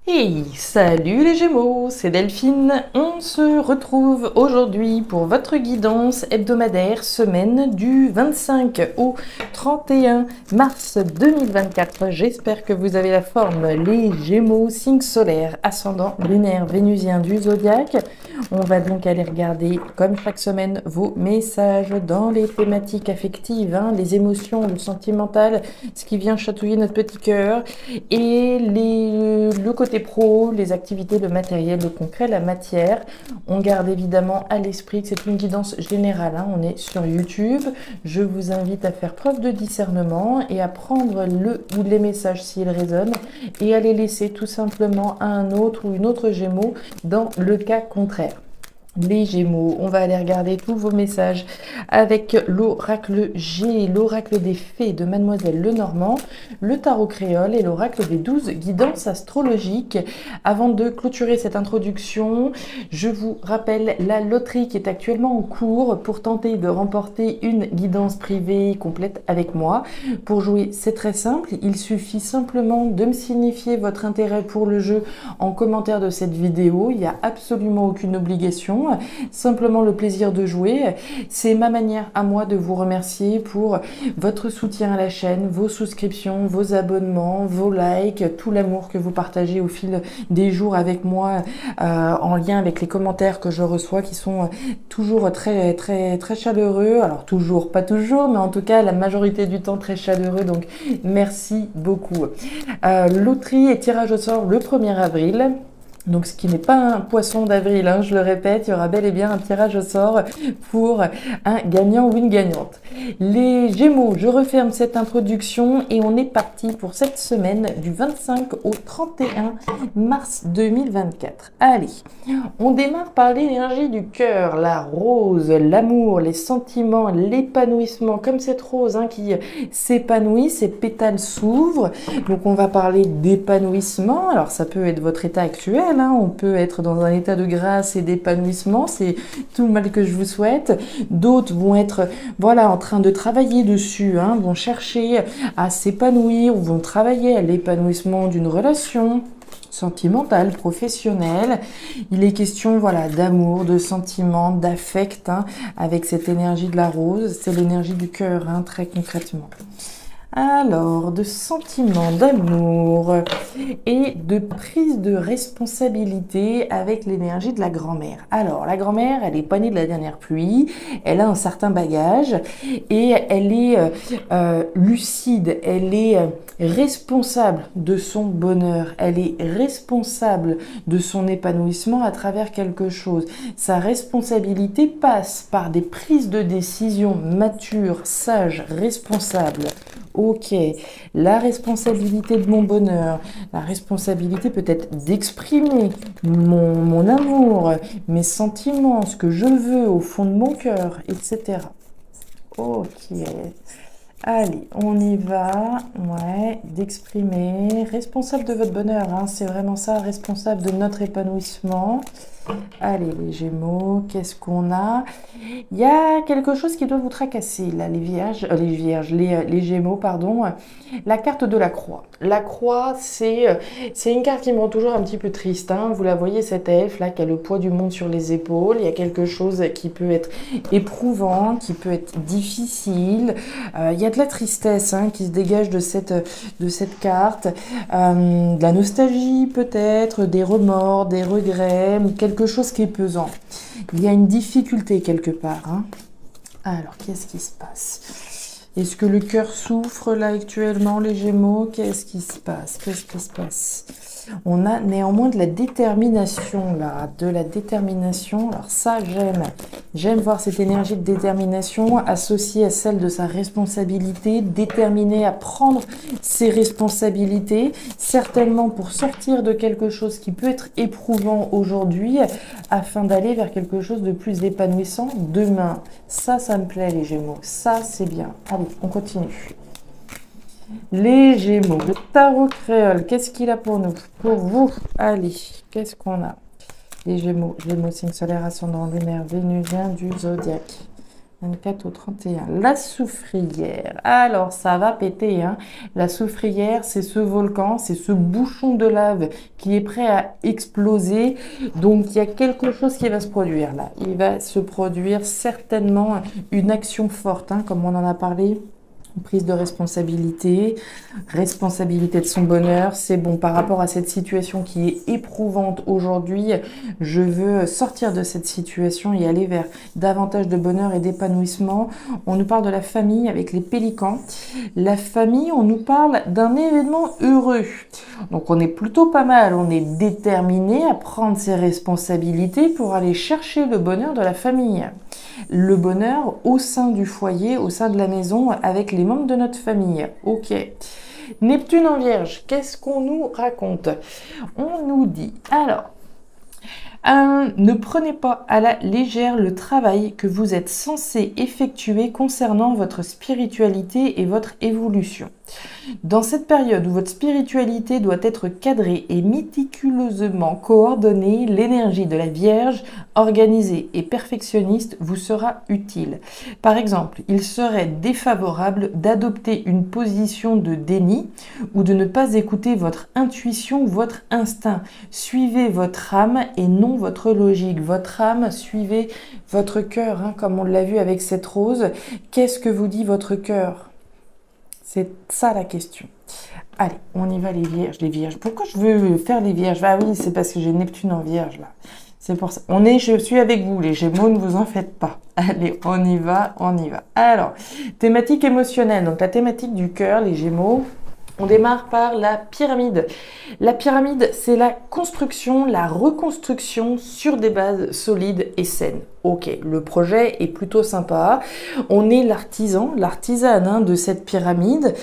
Hey, salut les Gémeaux, c'est Delphine. On se retrouve aujourd'hui pour votre guidance hebdomadaire semaine du 25 au 31 mars 2024. J'espère que vous avez la forme, les Gémeaux, signe solaire, ascendant lunaire vénusien du zodiaque. On va donc aller regarder, comme chaque semaine, vos messages dans les thématiques affectives, les émotions, le sentimental, ce qui vient chatouiller notre petit cœur, et le côté pro, les activités, le matériel, le concret, la matière. On garde évidemment à l'esprit que c'est une guidance générale, on est sur YouTube. Je vous invite à faire preuve de discernement et à prendre le ou les messages s'ils résonnent et à les laisser tout simplement à un autre ou une autre Gémeaux dans le cas contraire. Les Gémeaux, on va aller regarder tous vos messages avec l'oracle G, l'oracle des fées de Mademoiselle Lenormand, le tarot créole et l'oracle des 12 guidances astrologiques. Avant de clôturer cette introduction, je vous rappelle la loterie qui est actuellement en cours pour tenter de remporter une guidance privée complète avec moi. Pour jouer, c'est très simple, il suffit simplement de me signifier votre intérêt pour le jeu en commentaire de cette vidéo. Il n'y a absolument aucune obligation. Simplement le plaisir de jouer. C'est ma manière à moi de vous remercier pour votre soutien à la chaîne, vos souscriptions, vos abonnements, vos likes, tout l'amour que vous partagez au fil des jours avec moi en lien avec les commentaires que je reçois qui sont toujours très très très chaleureux. Alors toujours, pas toujours, mais en tout cas la majorité du temps très chaleureux. Donc merci beaucoup. Loterie et tirage au sort le 1er avril. Donc ce qui n'est pas un poisson d'avril, je le répète, il y aura bel et bien un tirage au sort pour un gagnant ou une gagnante. Les Gémeaux, je referme cette introduction et on est parti pour cette semaine du 25 au 31 mars 2024. Allez, on démarre par l'énergie du cœur, la rose, l'amour, les sentiments, l'épanouissement, comme cette rose qui s'épanouit, ses pétales s'ouvrent. Donc on va parler d'épanouissement, alors ça peut être votre état actuel, on peut être dans un état de grâce et d'épanouissement, c'est tout le mal que je vous souhaite. D'autres vont être en train de travailler dessus, vont chercher à s'épanouir ou vont travailler à l'épanouissement d'une relation sentimentale, professionnelle. Il est question d'amour, de sentiments, d'affect avec cette énergie de la rose, c'est l'énergie du cœur très concrètement. Alors, de sentiments d'amour et de prise de responsabilité avec l'énergie de la grand-mère. Alors, la grand-mère, elle est pas née de la dernière pluie, elle a un certain bagage et elle est lucide, elle est responsable de son bonheur, elle est responsable de son épanouissement à travers quelque chose. Sa responsabilité passe par des prises de décision matures, sages, responsables. Ok, la responsabilité de mon bonheur, la responsabilité peut-être d'exprimer mon amour, mes sentiments, ce que je veux au fond de mon cœur, etc. Ok, allez, on y va, d'exprimer, responsable de votre bonheur, c'est vraiment ça, responsable de notre épanouissement. Allez, les Gémeaux, qu'est-ce qu'on a? Il y a quelque chose qui doit vous tracasser, là, les Gémeaux, pardon. La carte de la croix. La croix, c'est une carte qui me rend toujours un petit peu triste. Vous la voyez, cette elfe, là, qui a le poids du monde sur les épaules. Il y a quelque chose qui peut être éprouvant, qui peut être difficile. Il y a de la tristesse qui se dégage de cette carte. De la nostalgie, peut-être, des remords, des regrets, quelque chose qui est pesant. Il y a une difficulté quelque part. Alors, qu'est-ce qui se passe? Est-ce que le cœur souffre là actuellement, les Gémeaux? Qu'est-ce qui se passe? Qu'est-ce qui se passe? On a néanmoins de la détermination là, de la détermination. Alors ça, j'aime. J'aime voir cette énergie de détermination associée à celle de sa responsabilité, déterminée à prendre ses responsabilités, certainement pour sortir de quelque chose qui peut être éprouvant aujourd'hui, afin d'aller vers quelque chose de plus épanouissant demain. Ça me plaît, les Gémeaux. Ça, c'est bien. Allez, on continue. Les Gémeaux, le tarot créole, qu'est-ce qu'il a pour nous? Pour vous, allez, qu'est-ce qu'on a? Les Gémeaux, signe solaire, ascendant lunaire, vénusien du zodiaque. 24 au 31. La soufrière. Alors, ça va péter, hein. La soufrière, c'est ce volcan, c'est ce bouchon de lave qui est prêt à exploser. Donc, il y a quelque chose qui va se produire là. Il va se produire certainement une action forte, hein, comme on en a parlé. Prise de responsabilité, responsabilité de son bonheur. C'est bon, par rapport à cette situation qui est éprouvante aujourd'hui, je veux sortir de cette situation et aller vers davantage de bonheur et d'épanouissement. On nous parle de la famille avec les pélicans. La famille, on nous parle d'un événement heureux. Donc on est plutôt pas mal, on est déterminé à prendre ses responsabilités pour aller chercher le bonheur de la famille. Le bonheur au sein du foyer, au sein de la maison, avec les membres de notre famille. Ok. Neptune en Vierge, qu'est-ce qu'on nous raconte? On nous dit, alors, ne prenez pas à la légère le travail que vous êtes censé effectuer concernant votre spiritualité et votre évolution. Dans cette période où votre spiritualité doit être cadrée et méticuleusement coordonnée, l'énergie de la Vierge, organisée et perfectionniste, vous sera utile. Par exemple, il serait défavorable d'adopter une position de déni ou de ne pas écouter votre intuition ou votre instinct. Suivez votre âme et non votre logique. Votre âme, suivez votre cœur, hein, comme on l'a vu avec cette rose. Qu'est-ce que vous dit votre cœur? C'est ça la question. Allez, on y va les vierges, les vierges. Pourquoi je veux faire les vierges? Ah oui, c'est parce que j'ai Neptune en vierge là. C'est pour ça. Je suis avec vous, les Gémeaux, ne vous en faites pas. Allez, on y va, on y va. Alors, thématique émotionnelle. Donc la thématique du cœur, les Gémeaux. On démarre par la pyramide. La pyramide, c'est la construction, la reconstruction sur des bases solides et saines. Ok, le projet est plutôt sympa. On est l'artisan, l'artisane, hein, de cette pyramide.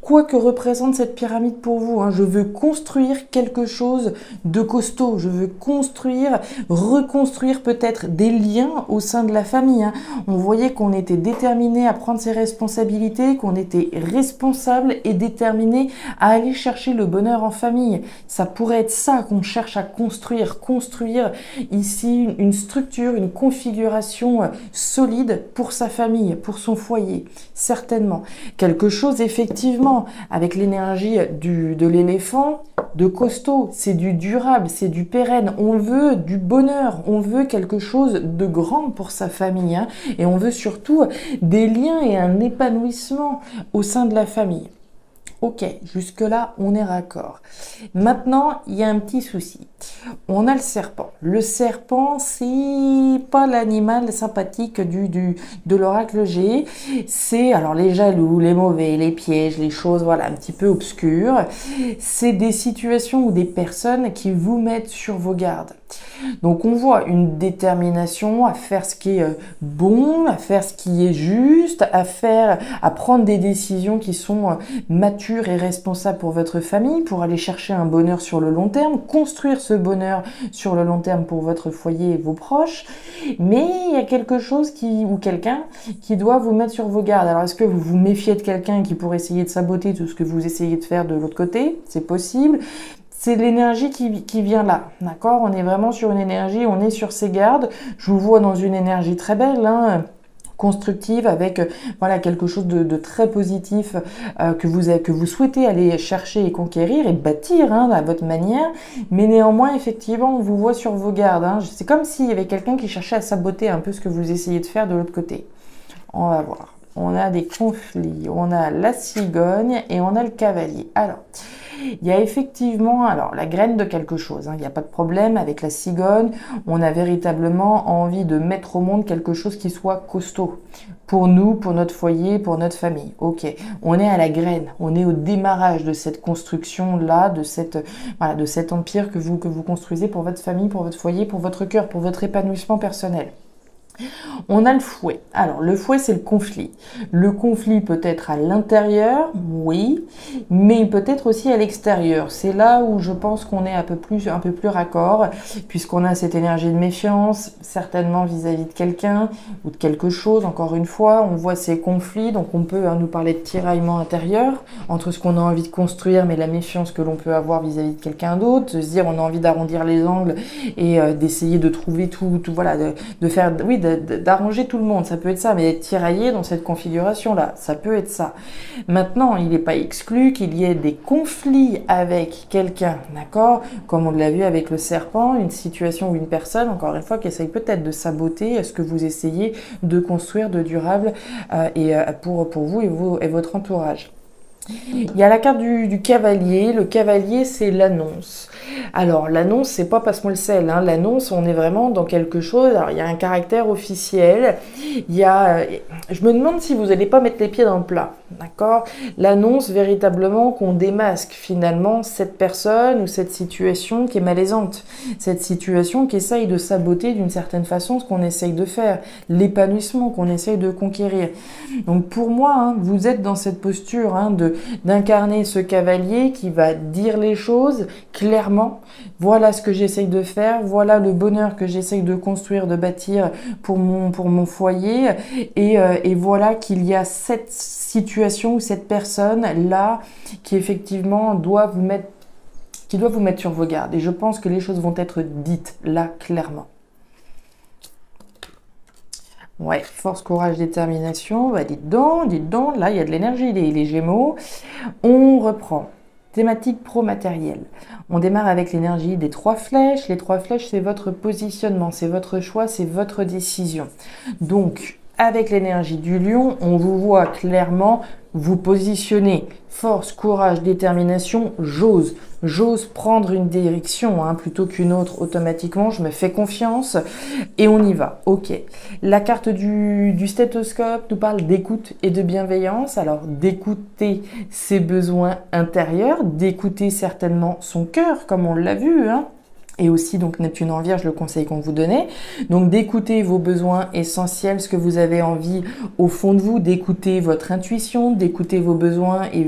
Quoi que représente cette pyramide pour vous, hein, je veux construire quelque chose de costaud. Je veux construire, reconstruire peut-être des liens au sein de la famille, hein. On voyait qu'on était déterminé à prendre ses responsabilités, qu'on était responsable et déterminé à aller chercher le bonheur en famille. Ça pourrait être ça qu'on cherche à construire. Construire ici une structure, une configuration solide pour sa famille, pour son foyer, certainement. Quelque chose effectivement avec l'énergie de l'éléphant, de costaud, c'est du durable, c'est du pérenne. On veut du bonheur, on veut quelque chose de grand pour sa famille, hein, et on veut surtout des liens et un épanouissement au sein de la famille. Ok, jusque-là, on est raccord. Maintenant, il y a un petit souci. On a le serpent. Le serpent, c'est pas l'animal sympathique de l'oracle G. C'est alors les jaloux, les mauvais, les pièges, les choses, voilà, un petit peu obscures. C'est des situations ou des personnes qui vous mettent sur vos gardes. Donc on voit une détermination à faire ce qui est bon, à faire ce qui est juste, à prendre des décisions qui sont matures et responsables pour votre famille, pour aller chercher un bonheur sur le long terme, construire ce bonheur sur le long terme pour votre foyer et vos proches. Mais il y a quelque chose ou quelqu'un qui doit vous mettre sur vos gardes. Alors est-ce que vous vous méfiez de quelqu'un qui pourrait essayer de saboter tout ce que vous essayez de faire de l'autre côté? C'est possible. C'est l'énergie qui vient là, d'accord? On est vraiment sur une énergie, on est sur ses gardes. Je vous vois dans une énergie très belle, hein, constructive, avec voilà quelque chose de très positif que vous souhaitez aller chercher et conquérir et bâtir, hein, à votre manière. Mais néanmoins, effectivement, on vous voit sur vos gardes, hein. C'est comme s'il y avait quelqu'un qui cherchait à saboter un peu ce que vous essayez de faire de l'autre côté. On va voir. On a des conflits, on a la cigogne et on a le cavalier. Alors, il y a effectivement la graine de quelque chose, hein. Il n'y a pas de problème avec la cigogne. On a véritablement envie de mettre au monde quelque chose qui soit costaud. Pour nous, pour notre foyer, pour notre famille. Ok, on est à la graine, on est au démarrage de cette construction-là, de cet empire que vous construisez pour votre famille, pour votre foyer, pour votre cœur, pour votre épanouissement personnel. On a le fouet. Alors, le fouet, c'est le conflit. Le conflit peut être à l'intérieur, oui, mais peut-être aussi à l'extérieur. C'est là où je pense qu'on est un peu plus raccord, puisqu'on a cette énergie de méfiance, certainement vis-à-vis de quelqu'un ou de quelque chose. Encore une fois, on voit ces conflits, donc on peut nous parler de tiraillement intérieur, entre ce qu'on a envie de construire, mais la méfiance que l'on peut avoir vis-à-vis de quelqu'un d'autre, de se dire on a envie d'arrondir les angles et d'essayer de trouver tout voilà, de faire, oui, d'arranger tout le monde, ça peut être ça, mais être tiraillé dans cette configuration-là, ça peut être ça. Maintenant, il n'est pas exclu qu'il y ait des conflits avec quelqu'un, d'accord? Comme on l'a vu avec le serpent, une situation ou une personne, encore une fois, qui essaye peut-être de saboter ce que vous essayez de construire de durable pour vous et votre entourage. Il y a la carte du cavalier. Le cavalier, c'est l'annonce. Alors, l'annonce, c'est pas passe-moi le sel. Hein. L'annonce, on est vraiment dans quelque chose. Alors, il y a un caractère officiel. Je me demande si vous n'allez pas mettre les pieds dans le plat. D'accord? L'annonce, véritablement, qu'on démasque finalement cette personne ou cette situation qui est malaisante. Cette situation qui essaye de saboter d'une certaine façon ce qu'on essaye de faire. L'épanouissement qu'on essaye de conquérir. Donc, pour moi, hein, vous êtes dans cette posture hein, d'incarner ce cavalier qui va dire les choses clairement. Voilà ce que j'essaye de faire, voilà le bonheur que j'essaye de construire, de bâtir pour mon foyer. Et voilà qu'il y a cette situation ou cette personne là qui effectivement doit vous mettre sur vos gardes. Et je pense que les choses vont être dites là clairement. Ouais, force, courage, détermination, bah dites donc, là il y a de l'énergie, les Gémeaux. On reprend. Thématique pro-matérielle. On démarre avec l'énergie des 3 flèches. Les 3 flèches, c'est votre positionnement, c'est votre choix, c'est votre décision. Donc, avec l'énergie du lion, on vous voit clairement vous positionner. Force, courage, détermination, j'ose. J'ose prendre une direction hein, plutôt qu'une autre automatiquement. Je me fais confiance et on y va. Ok. La carte du stéthoscope nous parle d'écoute et de bienveillance. Alors d'écouter ses besoins intérieurs, d'écouter certainement son cœur comme on l'a vu. Hein. Et aussi, donc, Neptune en Vierge, le conseil qu'on vous donnait. Donc, d'écouter vos besoins essentiels, ce que vous avez envie au fond de vous, d'écouter votre intuition, d'écouter vos besoins et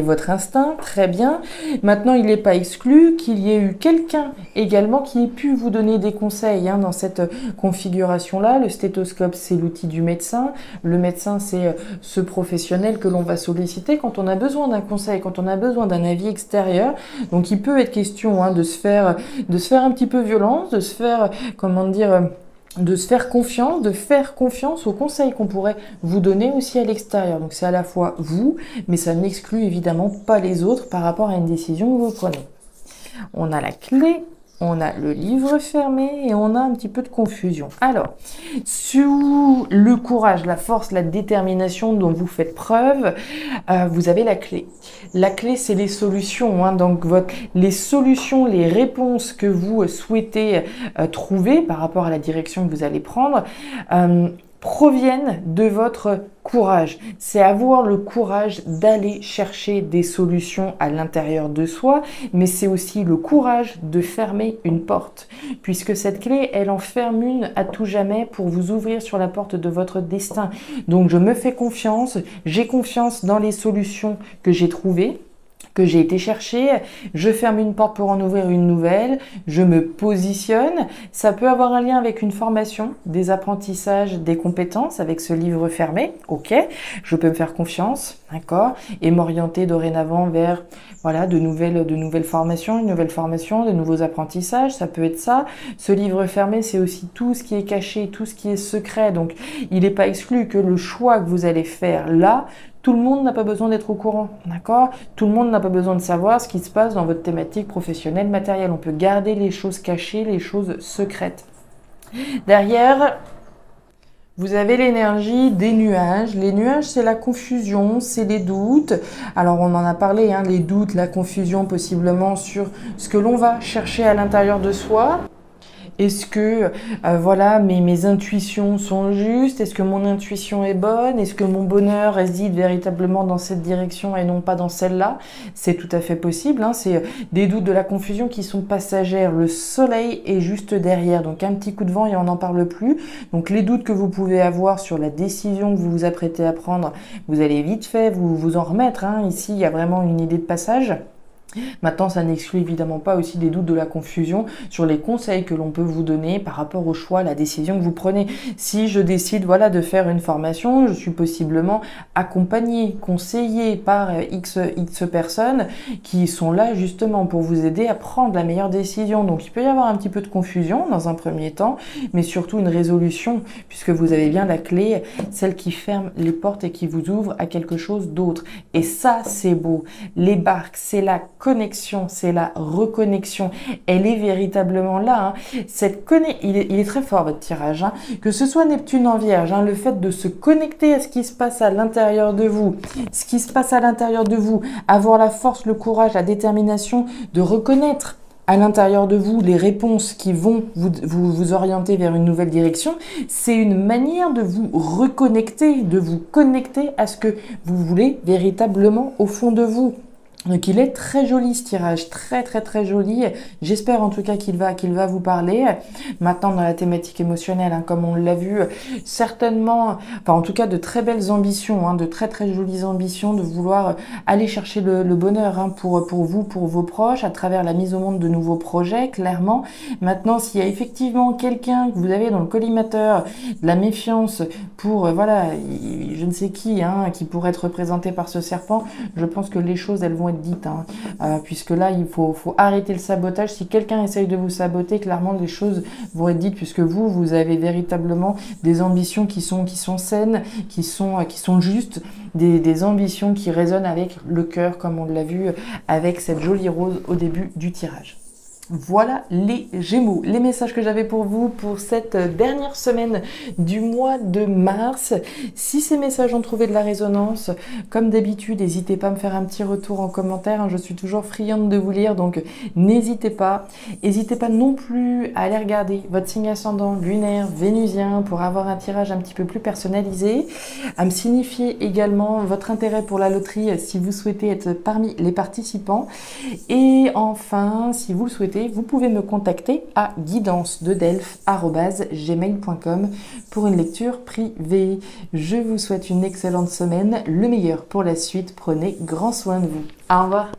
votre instinct. Très bien. Maintenant, il n'est pas exclu qu'il y ait eu quelqu'un également qui ait pu vous donner des conseils hein, dans cette configuration-là. Le stéthoscope, c'est l'outil du médecin. Le médecin, c'est ce professionnel que l'on va solliciter quand on a besoin d'un conseil, quand on a besoin d'un avis extérieur. Donc, il peut être question hein, de se faire un petit peu violence, de se faire, de se faire confiance, de faire confiance aux conseils qu'on pourrait vous donner aussi à l'extérieur. Donc c'est à la fois vous, mais ça n'exclut évidemment pas les autres par rapport à une décision que vous prenez. On a la clé, on a le livre fermé et on a un petit peu de confusion. Alors, sous le courage, la force, la détermination dont vous faites preuve, vous avez la clé. La clé, c'est les solutions. Hein, donc, les solutions, les réponses que vous souhaitez trouver par rapport à la direction que vous allez prendre, proviennent de votre courage. C'est avoir le courage d'aller chercher des solutions à l'intérieur de soi, mais c'est aussi le courage de fermer une porte, puisque cette clé, elle en ferme une à tout jamais pour vous ouvrir sur la porte de votre destin. Donc je me fais confiance, j'ai confiance dans les solutions que j'ai trouvées, que j'ai été chercher, je ferme une porte pour en ouvrir une nouvelle, je me positionne. Ça peut avoir un lien avec une formation, des apprentissages, des compétences avec ce livre fermé. Ok, je peux me faire confiance, d'accord, et m'orienter dorénavant vers voilà de nouvelles formations, de nouveaux apprentissages. Ça peut être ça. Ce livre fermé, c'est aussi tout ce qui est caché, tout ce qui est secret. Donc, il n'est pas exclu que le choix que vous allez faire là, tout le monde n'a pas besoin d'être au courant, d'accord? Tout le monde n'a pas besoin de savoir ce qui se passe dans votre thématique professionnelle, matérielle. On peut garder les choses cachées, les choses secrètes. Derrière, vous avez l'énergie des nuages. Les nuages, c'est la confusion, c'est les doutes. Alors, on en a parlé, hein, les doutes, la confusion possiblement sur ce que l'on va chercher à l'intérieur de soi. Est-ce que voilà, mes intuitions sont justes? Est-ce que mon intuition est bonne? Est-ce que mon bonheur réside véritablement dans cette direction et non pas dans celle-là? C'est tout à fait possible. Hein, c'est des doutes, de la confusion qui sont passagères. Le soleil est juste derrière. Donc un petit coup de vent et on n'en parle plus. Donc les doutes que vous pouvez avoir sur la décision que vous vous apprêtez à prendre, vous allez vite fait vous en remettre. Hein. Ici, il y a vraiment une idée de passage. Maintenant, ça n'exclut évidemment pas aussi des doutes, de la confusion sur les conseils que l'on peut vous donner par rapport au choix, à la décision que vous prenez. Si je décide voilà, de faire une formation, je suis possiblement accompagné, conseillé par X personnes qui sont là justement pour vous aider à prendre la meilleure décision. Donc, il peut y avoir un petit peu de confusion dans un premier temps, mais surtout une résolution, puisque vous avez bien la clé, celle qui ferme les portes et qui vous ouvre à quelque chose d'autre. Et ça, c'est beau. Les barques, c'est la connexion, c'est la reconnexion. Elle est véritablement là. Hein. Il est très fort votre tirage. Hein. Que ce soit Neptune en Vierge, hein, le fait de se connecter à ce qui se passe à l'intérieur de vous, avoir la force, le courage, la détermination de reconnaître à l'intérieur de vous les réponses qui vont vous orienter vers une nouvelle direction, c'est une manière de vous reconnecter, de vous connecter à ce que vous voulez véritablement au fond de vous. Donc il est très joli ce tirage, très joli. J'espère en tout cas qu'il va vous parler. Maintenant dans la thématique émotionnelle, hein, comme on l'a vu, certainement, enfin en tout cas de très belles ambitions, hein, de très jolies ambitions de vouloir aller chercher le bonheur hein, pour vous, pour vos proches, à travers la mise au monde de nouveaux projets, clairement. Maintenant, s'il y a effectivement quelqu'un que vous avez dans le collimateur, de la méfiance pour, voilà, je ne sais qui, hein, qui pourrait être représenté par ce serpent, je pense que les choses, elles vont être dites, hein, puisque là, il faut arrêter le sabotage. Si quelqu'un essaye de vous saboter, clairement, les choses vont être dites, puisque vous avez véritablement des ambitions qui sont saines, qui sont justes, des ambitions qui résonnent avec le cœur, comme on l'a vu avec cette jolie rose au début du tirage. Voilà les Gémeaux, les messages que j'avais pour vous pour cette dernière semaine du mois de mars. Si ces messages ont trouvé de la résonance, comme d'habitude, n'hésitez pas à me faire un petit retour en commentaire. Je suis toujours friande de vous lire, donc n'hésitez pas. N'hésitez pas non plus à aller regarder votre signe ascendant lunaire, vénusien, pour avoir un tirage un petit peu plus personnalisé. À me signifier également votre intérêt pour la loterie si vous souhaitez être parmi les participants. Et enfin, si vous le souhaitez, vous pouvez me contacter à guidance-de-delphes@gmail.com pour une lecture privée. Je vous souhaite une excellente semaine, le meilleur pour la suite. Prenez grand soin de vous. Au revoir.